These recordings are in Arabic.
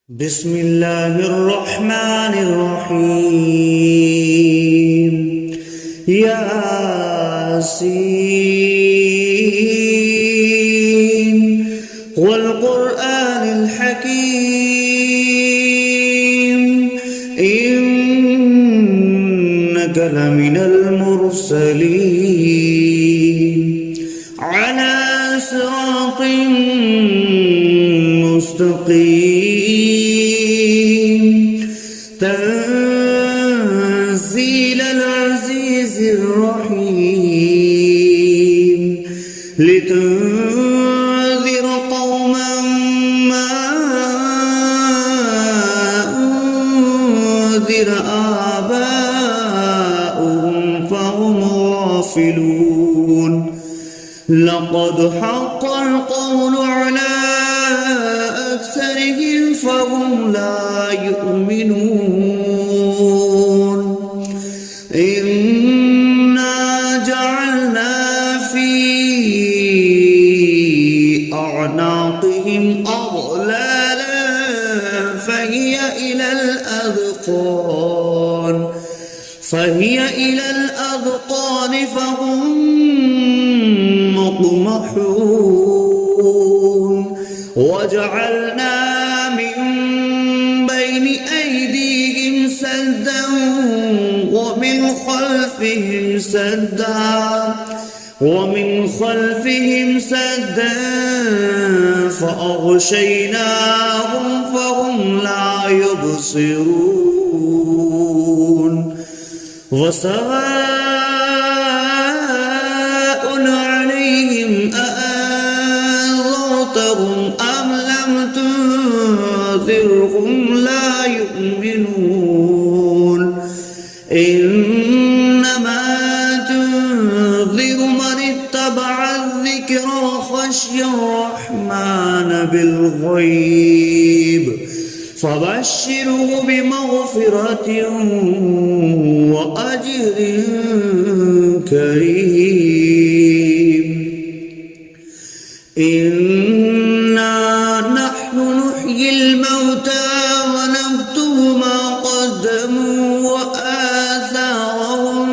بسم الله الرحمن الرحيم. ياسين والقرآن الحكيم إنك لمن المرسلين على صراط مستقيم تنزيل العزيز الرحيم لتنذر قوما ما أنذر آباؤهم فهم غافلون لقد حق القول على أكثرهم فهم لا يؤمنون إنا جعلنا في أعناقهم أغلالا فهي إلى الأذقان فهم مقمحون وجعلنا من بين أيديهم سدا ومن خلفهم سدا فأغشيناهم فهم لا يبصرون وسواء عليهم أأنذرتهم أم لم تنذرهم لا يؤمنون إنما تنذر من اتبع الذكر وخشي الرحمن بالغيب فبشره بمغفرة وأجر كريم إنا نحن نحيي الموتى ونكتب ما قدموا وآثارهم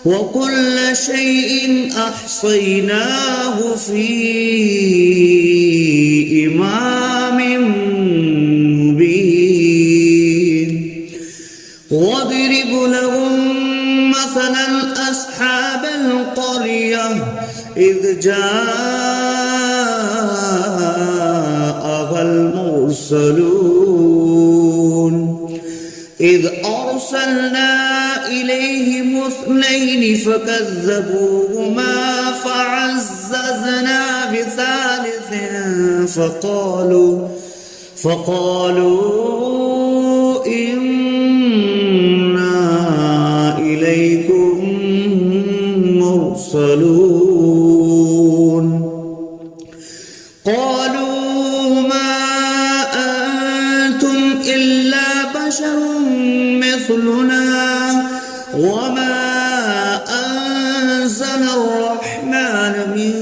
وكل شيء أحصيناه في إمام مبين واضرب لهم مثلا أصحاب القرية إذ جاءها المرسلون إذ أرسلنا إليهم 2 فكذبوهما فعززنا بثالث فقالوا إنا إليكم مرسلون قالوا ما أنتم إلا بشر مثلنا وما أنزل الرحمن من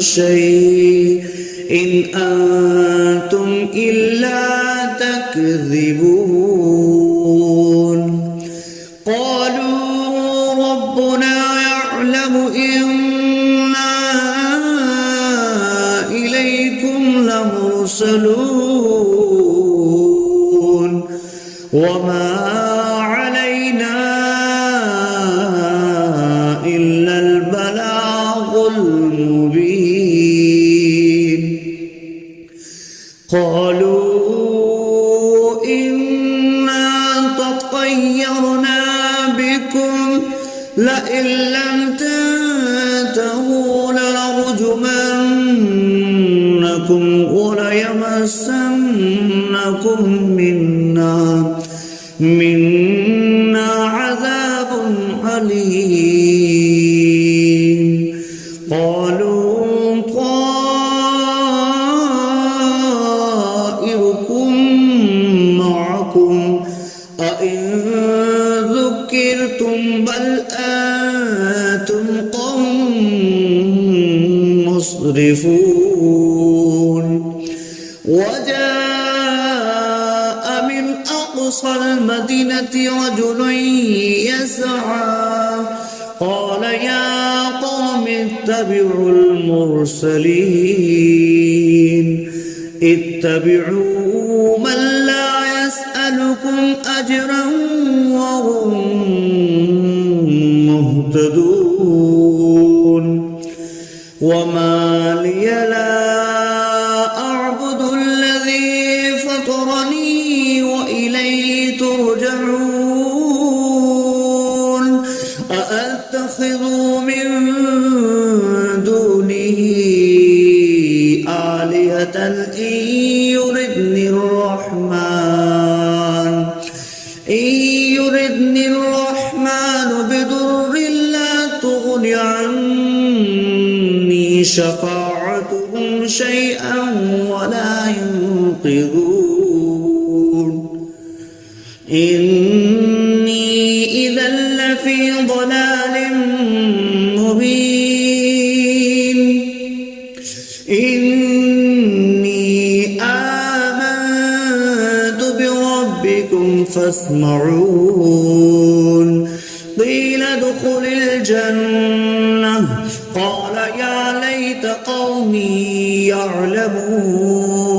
شيء إن أنتم إلا تكذبون قالوا ربنا يعلم إنا إليكم لمرسلون وما علينا إلا البلاغ المبين قالوا إنا تطيرنا بكم لئن لم تنتهوا لنرجمنكم وليمسنكم منا عذاب أليم قالوا طائركم معكم أئن ذكرتم بل أنتم قوم مسرفون وجاء أقصى المدينة رجل يسعى قال يا قوم اتبعوا المرسلين اتبعوا من لا يسألكم أجرا وهم مهتدون وما لي لا أعبد الذي فطرني وإليه ترجعون أأتخذ من دونه آلهة إن يردني الرحمن بضر لا تغن عني شفاعتهم شيئا ولا ينقذون إني إذا لفي ضلال مبين إني آمنت بربكم فاسمعون قيل ادخل الجنة قال يا ليت قومي يعلمون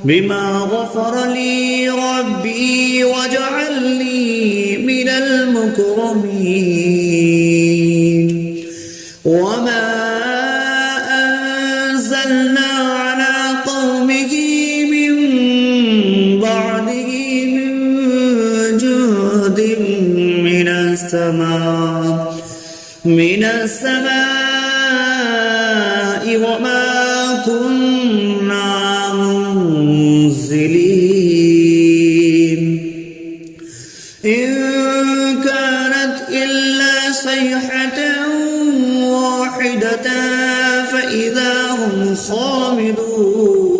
بما غفر لي ربي وجعلني من المكرمين وما أنزلنا على قومه من بعده من جود من السماء وما كنا منزلين إن كانت إلا صيحة واحدة فإذا هم خامدون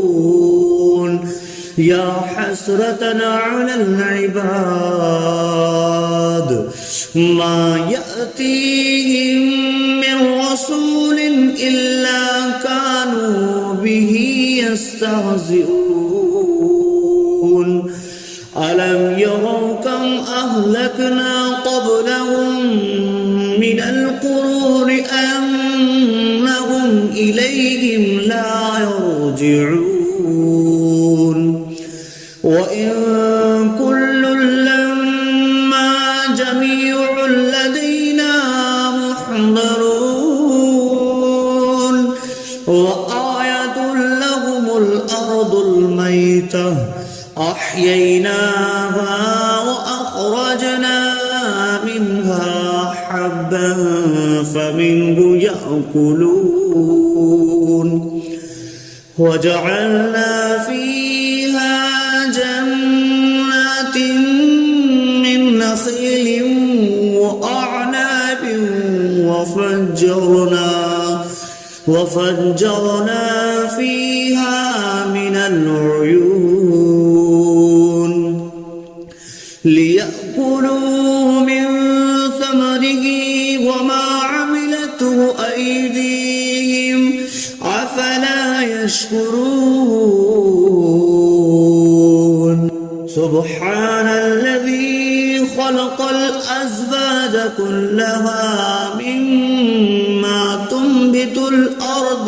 يا حسرة على العباد ما يأتيهم من رسول إلا كانوا به يستهزئون ألم يروا كم أهلكنا قبلهم من القرون أنهم إليهم لا يرجعون وإن كل لما جميع لدينا محضرون وآية لهم الأرض الميتة أحييناها وأخرجنا منها حبا فمنه يأكلون وجعلنا فيها جنات من نخيل وأعناب وفجرنا فيها من العيون ليأكلوا من ثمره وما عملته أيديهم أفلا يشكرون سبحان الذي خلق الأزواج كلها مما تنبت الأرض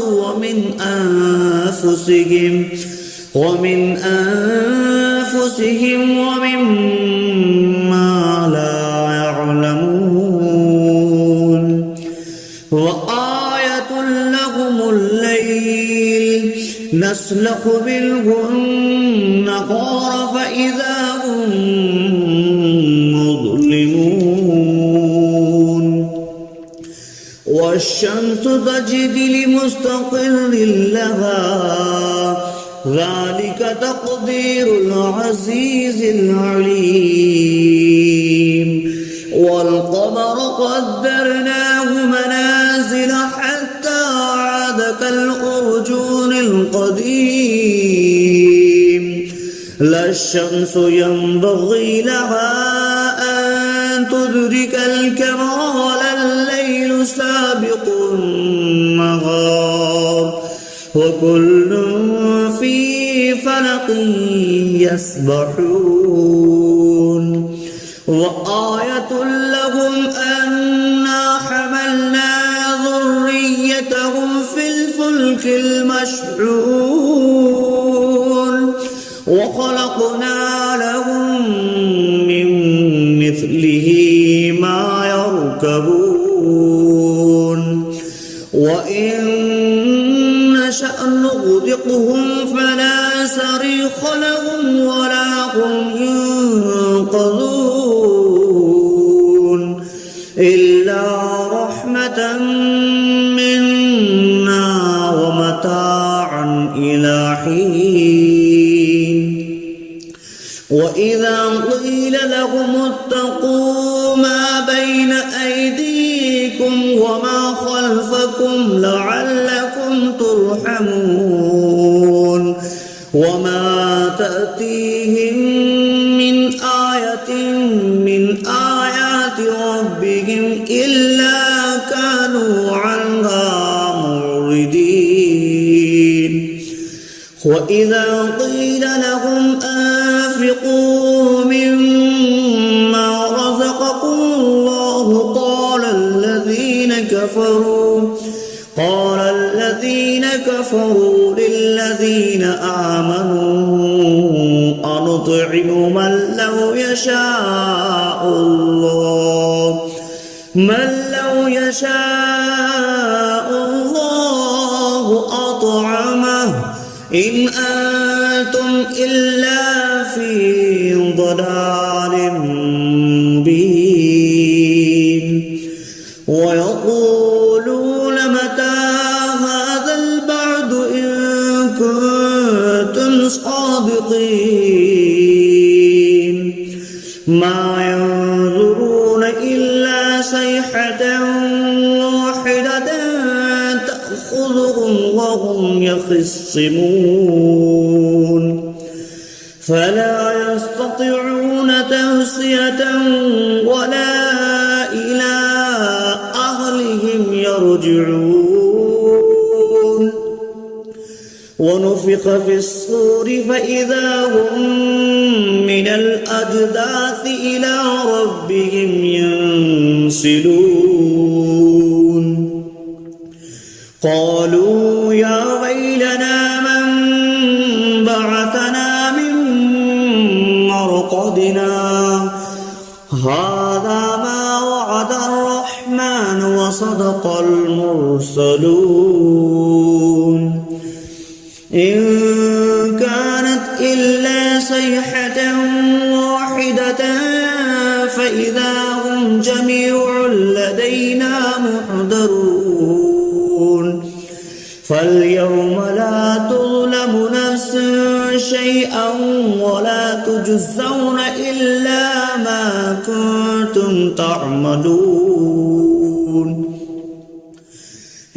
ومن أنفسهم ومما لا يعلمون وآية لهم الليل نسلخ منه النهار فإذا هم مظلمون والشمس تجري لمستقر لها ذلك تقدير العزيز العليم والقمر قدرناه منازل حتى عاد كالأرجون القديم لا الشمس ينبغي لها أن تدرك الكمال الليل سابق النهار وكل في فلق يسبحون وآية لهم أنا حملنا ذريتهم في الفلك المشحون وخلقنا لهم من مثله ما يركبون وإن نشأ نغرقهم فلا صريخ لهم ولا هم ينقذون إلا رحمة منا ومتاعا إلى حين وإذا قيل لهم اتقوا ما بين أيديكم وما خلفكم لعلكم ترحمون وما تأتيهم من آية من آيات ربهم إلا كانوا عنها معرضين وإذا قيل لهم أنفقوا مما رزقكم الله قال الذين كفروا للذين آمنوا أنطعم من لو يشاء الله أطعمه إن أنتم إلا في ضلال مبين ويقولون متى هذا البعد إن كنتم صادقين ما ينظرون إلا صيحة واحدة تأخذهم وهم يخصمون فلا يستطيعون توصية ولا إلى أهلهم يرجعون ونفخ في الصور فإذا هم من الأجداث إلى ربهم ينسلون قالوا يا ويلنا من بعثنا من مرقدنا هذا ما وعد الرحمن وصدق المرسلون إن كانت إلا صيحة واحدة فإذا هم جميع لدينا محضرون فاليوم لا تظلم نفس شيئا ولا تجزون إلا ما كنتم تعملون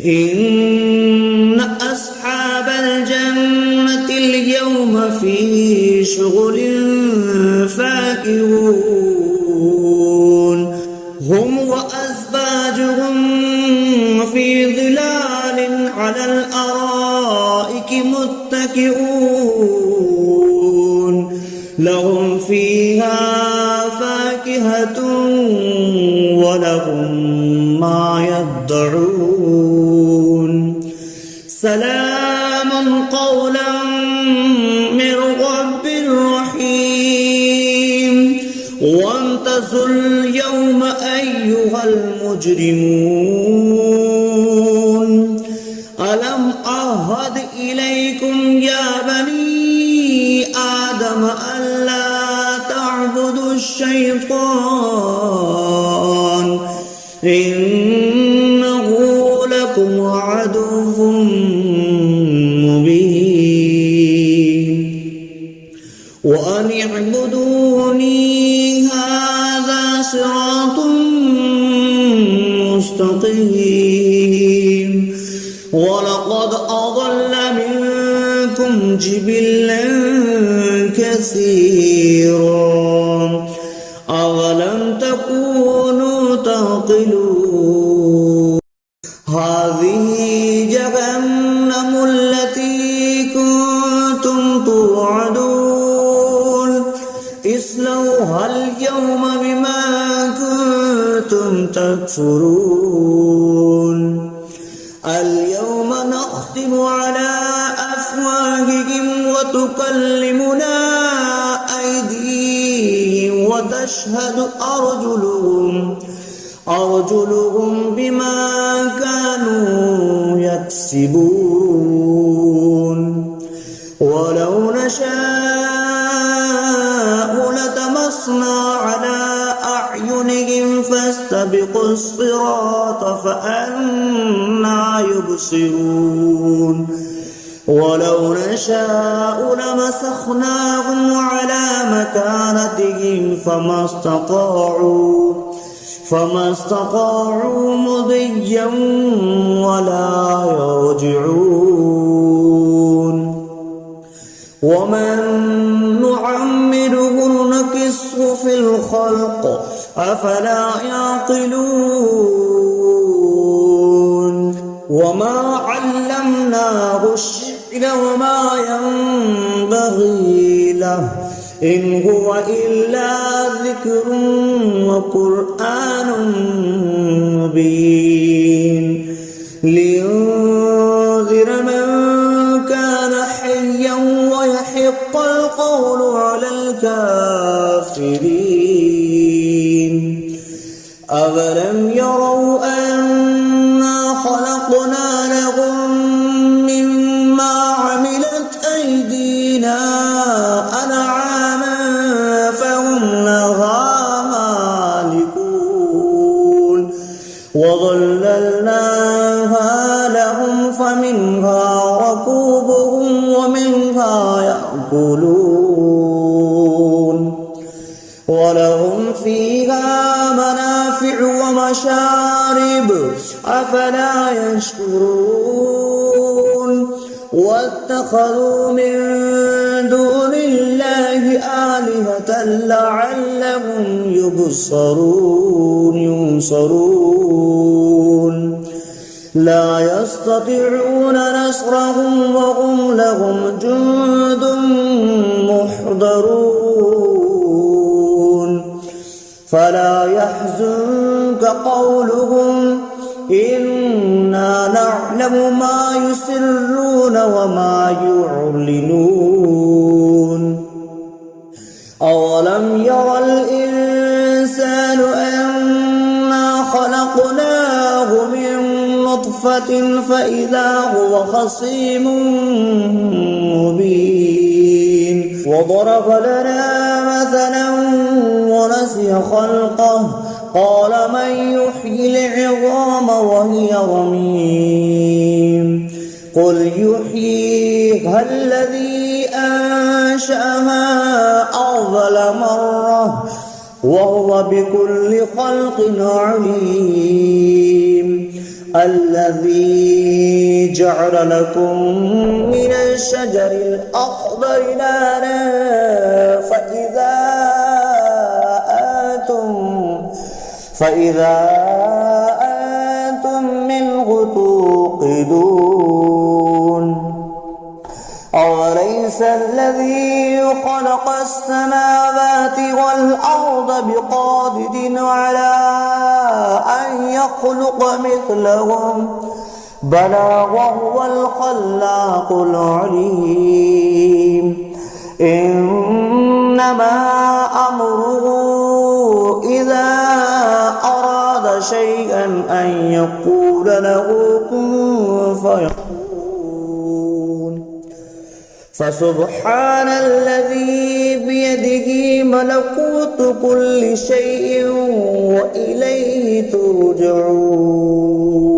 إن أصحاب الجنة اليوم في شغل فاكهون هم وأزواجهم في ظلال على الأرائك متكئون لهم فيها فاكهة ولهم ما يدعون سلام قولا من رب رحيم وامتازوا اليوم أيها المجرمون ألم أعهد إليكم يا بني آدم ألا تعبدوا الشيطان إنه لكم عدو مبين وأن اعبدوني هذا صراط مستقيم ولقد أضل منكم جبلا كثيرا أولم تكونوا تعقلون هذه جهنم التي كنتم توعدون توعدون اصلوها اليوم بما كنتم تكفرون اليوم نختم على أفواههم وتكلمنا أيديهم وتشهد أرجلهم بما كانوا يكسبون ولو نشاء لطمسنا على أعينهم فاستبقوا الصراط فأنى يبصرون ولو نشاء لمسخناهم على مكانتهم فما استطاعوا مضيا ولا يرجعون ومن نعمره نكسه في الخلق أفلا يعقلون وما علمناه الشعر وما ينبغي له إن هو إلا ذكر وقرآن مبين لينذر من كان حيا ويحق القول على الكافرين أولم يروا أنا خلقنا لهم مما عملت أيدينا أنعاما فهم لها مالكون وظللناها لهم فمنها ركوبهم ومنها يأكلون ولهم فيها منافع ومشارب أفلا يشكرون واتخذوا من دون الله آلهة لعلهم ينصرون لا يستطيعون نصرهم وهم لهم جند محضرون فلا يحزنك قولهم إنا نعلم ما يسرون وما يعلنون أولم ير الإنسان أنا خلقناه من نطفة فإذا هو خصيم مبين وضرب لنا مثلا ونسي خلقه قال من يحيي العظام وهي رميم قل يحييها الذي أنشأها أول مرة وهو بكل خلق عليم الذي جعل لكم من الشجر الأخضر نارا فإذا أنتم منه توقدون أوليس الذي خلق السماوات والأرض بقادر على أن يخلق مثلهم بلى وهو الخلاق العليم إنما أمره إذا أراد شيئا أن يقول له كن فيكون فسبحان الذي بيده ملكوت كل شيء وإليه ترجعون